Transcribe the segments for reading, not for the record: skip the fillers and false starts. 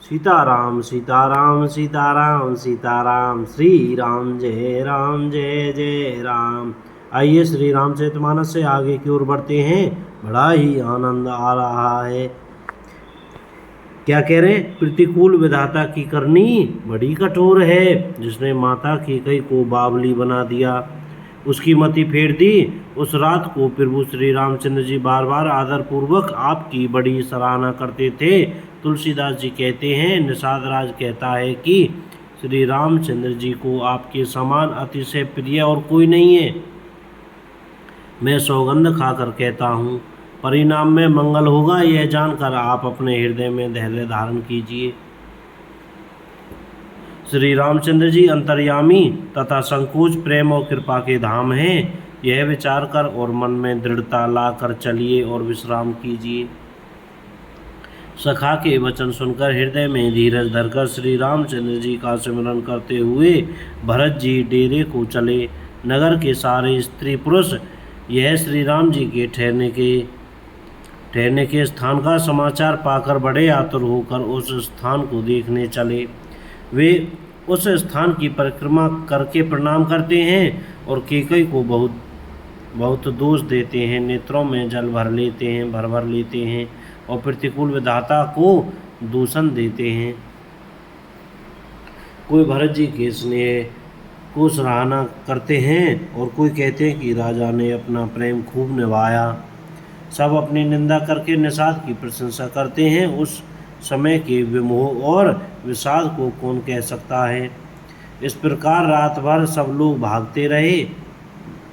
सीताराम सीताराम सीताराम सीताराम, श्री राम जय जय राम। आइए श्री रामचरितमानस से आगे की ओर बढ़ते हैं। बड़ा ही आनंद आ रहा है। क्या कह रहे हैं? प्रतिकूल विधाता की करनी बड़ी कठोर है। जिसने माता कैकई को बावली बना दिया, उसकी मति फेर दी। उस रात को प्रभु श्री रामचंद्र जी बार बार आदर पूर्वक आपकी बड़ी सराहना करते थे। तुलसीदास जी कहते हैं, निषाद राज कहता है कि श्री रामचंद्र जी को आपके समान अतिशय प्रिय और कोई नहीं है। मैं सौगंध खाकर कहता हूँ, परिणाम में मंगल होगा, यह जानकर आप अपने हृदय में धैर्य धारण कीजिए। श्री रामचंद्र जी अंतर्यामी तथा संकोच प्रेम और कृपा के धाम हैं। यह विचार कर और मन में दृढ़ता ला कर चलिए और विश्राम कीजिए। सखा के वचन सुनकर हृदय में धीरज धरकर श्री रामचंद्र जी का स्मरण करते हुए भरत जी डेरे को चले। नगर के सारे स्त्री पुरुष यह श्री राम जी के ठहरने के स्थान का समाचार पाकर बड़े आतुर होकर उस स्थान को देखने चले। वे उस स्थान की परिक्रमा करके प्रणाम करते हैं और कैकई को बहुत दोष देते हैं। नेत्रों में जल भर लेते हैं और प्रतिकूल विधाता को दूषण देते हैं। कोई भरत जी के स्नेह को सराहना करते हैं और कोई कहते हैं कि राजा ने अपना प्रेम खूब निभाया। सब अपनी निंदा करके निषाद की प्रशंसा करते हैं। उस समय के विमोह और विषाद को कौन कह सकता है। इस प्रकार रात भर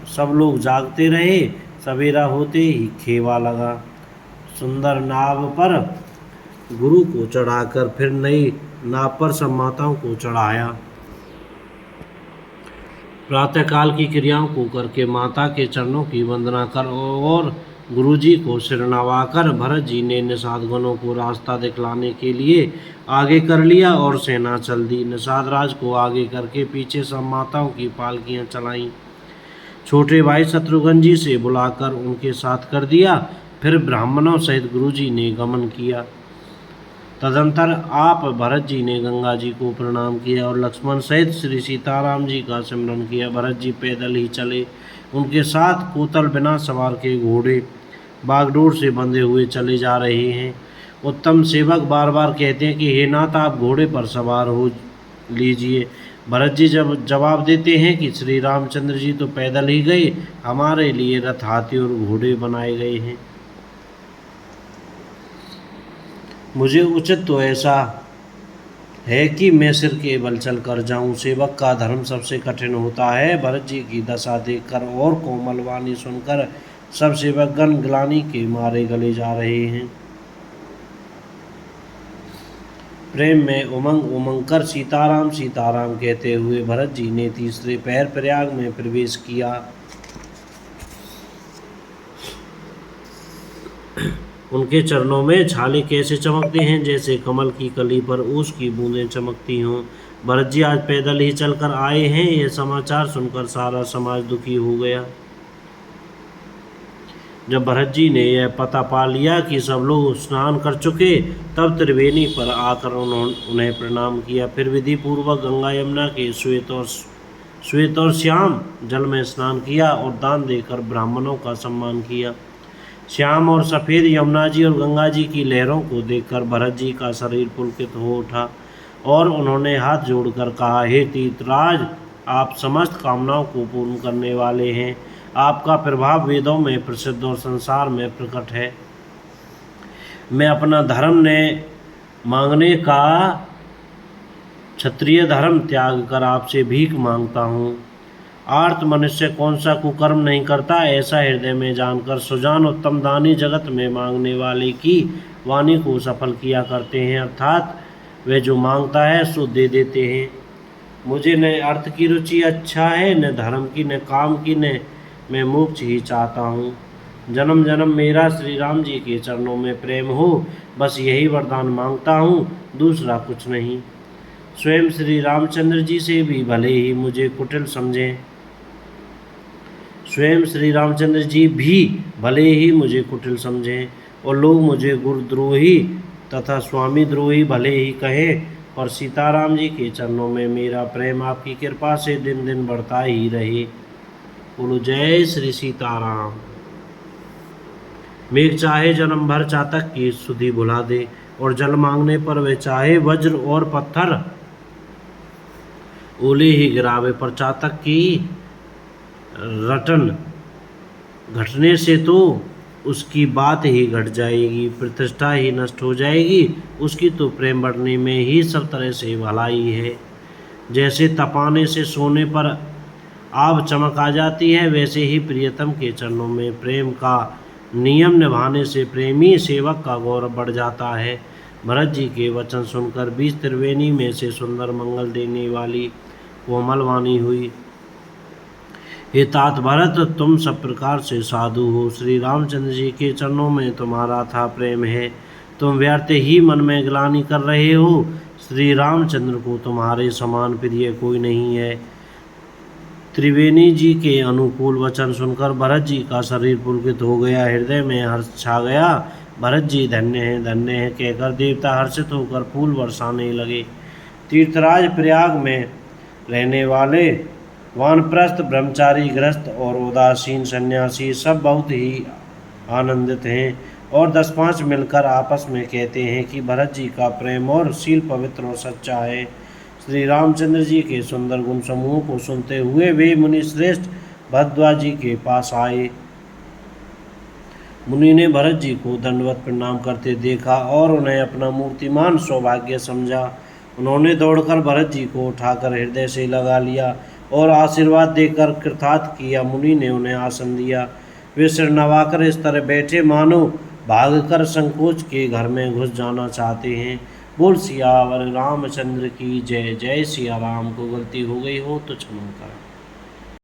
सब लोग जागते रहे। सवेरा होते ही खेवा लगा। सुंदर नाव पर गुरु को चढ़ाकर फिर नई नाव पर सब माताओं को चढ़ाया। प्रातःकाल की क्रियाओं को करके माता के चरणों की वंदना कर और गुरुजी को सिर नवाकर भरत जी ने निषाद गणों को रास्ता दिखलाने के लिए आगे कर लिया और सेना चल दी। निषाद राज को आगे करके पीछे सब माताओं की पालकियां चलाईं। छोटे भाई शत्रुघ्न जी से बुलाकर उनके साथ कर दिया। फिर ब्राह्मणों सहित गुरुजी ने गमन किया। तदंतर आप भरत जी ने गंगा जी को प्रणाम किया और लक्ष्मण सहित श्री सीताराम जी का सिमरन किया। भरत जी पैदल ही चले। उनके साथ कोतल बिना सवार के घोड़े बागडोर से बंधे हुए चले जा रहे हैं। उत्तम सेवक बार बार कहते हैं कि हे नाथ, आप घोड़े पर सवार हो लीजिए। भरत जी जब जवाब देते हैं कि श्री रामचंद्र जी तो पैदल ही गए, हमारे लिए रथ, हाथी और घोड़े बनाए गए हैं। मुझे उचित तो ऐसा है कि मैं सिर के बल चल कर जाऊं। सेवक का धर्म सबसे कठिन होता है। भरत जी की दशा देखकर और कोमल वाणी सुनकर सब सेवकगण ग्लानि के मारे गले जा रहे हैं। प्रेम में उमंग कर सीताराम सीताराम कहते हुए भरत जी ने तीसरे पहर प्रयाग में प्रवेश किया। उनके चरणों में छाले कैसे चमकते हैं, जैसे कमल की कली पर ओस की बूंदें चमकती हों। भरत जी आज पैदल ही चलकर आए हैं। यह समाचार सुनकर सारा समाज दुखी हो गया। जब भरत जी ने यह पता पा लिया कि सब लोग स्नान कर चुके, तब त्रिवेणी पर आकर उन्हें प्रणाम किया। फिर विधि पूर्वक गंगा यमुना के श्वेत और श्याम जल में स्नान किया और दान देकर ब्राह्मणों का सम्मान किया। श्याम और सफ़ेद यमुना जी और गंगा जी की लहरों को देखकर भरत जी का शरीर पुलकित हो उठा और उन्होंने हाथ जोड़कर कहा, हे तीर्थराज, आप समस्त कामनाओं को पूर्ण करने वाले हैं। आपका प्रभाव वेदों में प्रसिद्ध और संसार में प्रकट है। मैं अपना धर्म ने मांगने का क्षत्रिय धर्म त्याग कर आपसे भीख मांगता हूँ। आर्त मनुष्य कौन सा कुकर्म नहीं करता, ऐसा हृदय में जानकर सुजान उत्तम दानी जगत में मांगने वाले की वाणी को सफल किया करते हैं। अर्थात वे जो मांगता है सो दे देते हैं। मुझे न अर्थ की रुचि अच्छा है, न धर्म की, न काम की, न मैं मोक्ष ही चाहता हूँ। जन्म जन्म मेरा श्री राम जी के चरणों में प्रेम हो, बस यही वरदान मांगता हूँ, दूसरा कुछ नहीं। स्वयं श्री रामचंद्र जी से भी भले ही मुझे कुटिल समझें, स्वयं श्री रामचंद्र जी भी भले ही मुझे कुटिल समझें और लोग मुझे गुरुद्रोही तथा स्वामी द्रोही भले ही कहें, और सीताराम जी के चरणों में मेरा प्रेम आपकी कृपा से दिन दिन बढ़ता ही रहे। बोलो जय श्री सीताराम। मेघ चाहे जन्म भर चातक की सुधि भुला दे, और जल मांगने पर वे चाहे वज्र और पत्थर ओले ही गिरावे, पर चातक की रटन घटने से तो उसकी बात ही घट जाएगी, प्रतिष्ठा ही नष्ट हो जाएगी। उसकी तो प्रेम बढ़ने में ही सब तरह से भलाई है। जैसे तपाने से सोने पर आभ चमक आ जाती है, वैसे ही प्रियतम के चरणों में प्रेम का नियम निभाने से प्रेमी सेवक का गौरव बढ़ जाता है। भरत जी के वचन सुनकर बीच त्रिवेणी में से सुंदर मंगल देने वाली कोमल वाणी हुई, हे तात भरत, तुम सब प्रकार से साधु हो। श्री रामचंद्र जी के चरणों में तुम्हारा था प्रेम है। तुम व्यर्थ ही मन में ग्लानि कर रहे हो। श्री रामचंद्र को तुम्हारे समान प्रिय कोई नहीं है। त्रिवेणी जी के अनुकूल वचन सुनकर भरत जी का शरीर पुलकित हो गया, हृदय में हर्ष छा गया। भरत जी धन्य हैं कहकर देवता हर्षित होकर फूल बरसाने लगे। तीर्थराज प्रयाग में रहने वाले वानप्रस्थ, ब्रह्मचारी, गृहस्थ और उदासीन सन्यासी सब बहुत ही आनंदित हैं, और 10-5 मिलकर आपस में कहते हैं कि भरत जी का प्रेम और शील पवित्र और सच्चा है। श्री रामचंद्र जी के सुंदर गुण समूह को सुनते हुए वे मुनि श्रेष्ठ भरद्वाज जी के पास आए। मुनि ने भरत जी को दंडवत प्रणाम करते देखा और उन्हें अपना मूर्तिमान सौभाग्य समझा। उन्होंने दौड़कर भरत जी को उठाकर हृदय से लगा लिया और आशीर्वाद देकर कृतार्थ किया। मुनि ने उन्हें आसन दिया। वे सिर नवाकर इस तरह बैठे मानो भागकर संकोच के घर में घुस जाना चाहते हैं। बोल सियावर रामचंद्र की जय। जय सिया राम। को गलती हो गई हो तो क्षमा करें।